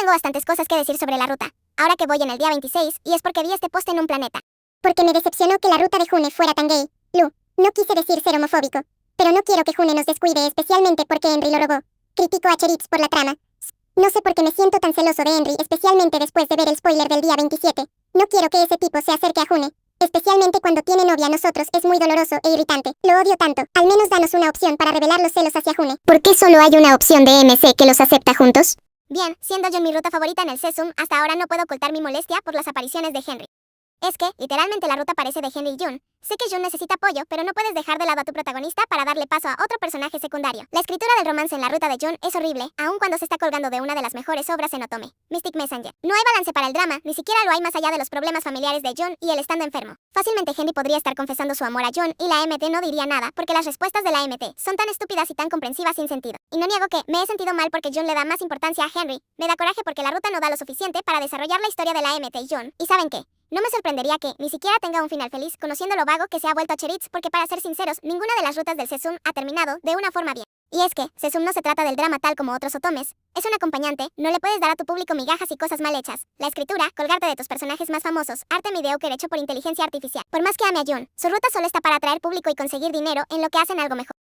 tengo bastantes cosas que decir sobre la ruta, ahora que voy en el día 26, y es porque vi este post en un planeta. Porque me decepcionó que la ruta de June fuera tan gay. Lu, no quise decir ser homofóbico, pero no quiero que June nos descuide, especialmente porque Henry lo robó. Critico a Cheritz por la trama. No sé por qué me siento tan celoso de Henry, especialmente después de ver el spoiler del día 27. No quiero que ese tipo se acerque a June, especialmente cuando tiene novia a nosotros, es muy doloroso e irritante. Lo odio tanto. Al menos danos una opción para revelar los celos hacia June. ¿Por qué solo hay una opción de MC que los acepta juntos? Bien, siendo John mi ruta favorita en el Sesum, hasta ahora no puedo ocultar mi molestia por las apariciones de Henry. Es que, literalmente la ruta parece de Henry y June. Sé que June necesita apoyo, pero no puedes dejar de lado a tu protagonista para darle paso a otro personaje secundario. La escritura del romance en la ruta de June es horrible, aun cuando se está colgando de una de las mejores obras en Otome, Mystic Messenger. No hay balance para el drama, ni siquiera lo hay más allá de los problemas familiares de June y el estando enfermo. Fácilmente Henry podría estar confesando su amor a June y la MT no diría nada, porque las respuestas de la MT son tan estúpidas y tan comprensivas sin sentido. Y no niego que me he sentido mal porque June le da más importancia a Henry. Me da coraje porque la ruta no da lo suficiente para desarrollar la historia de la MT y June. ¿Y saben qué? No me sorprendería que ni siquiera tenga un final feliz, conociendo lo vago que se ha vuelto a Cheritz, porque para ser sinceros, ninguna de las rutas del Sesum ha terminado de una forma bien. Y es que, Sesum no se trata del drama tal como otros otomes, es un acompañante, no le puedes dar a tu público migajas y cosas mal hechas. La escritura, colgarte de tus personajes más famosos, arte mediocre hecho por inteligencia artificial. Por más que ame a June, su ruta solo está para atraer público y conseguir dinero, en lo que hacen algo mejor.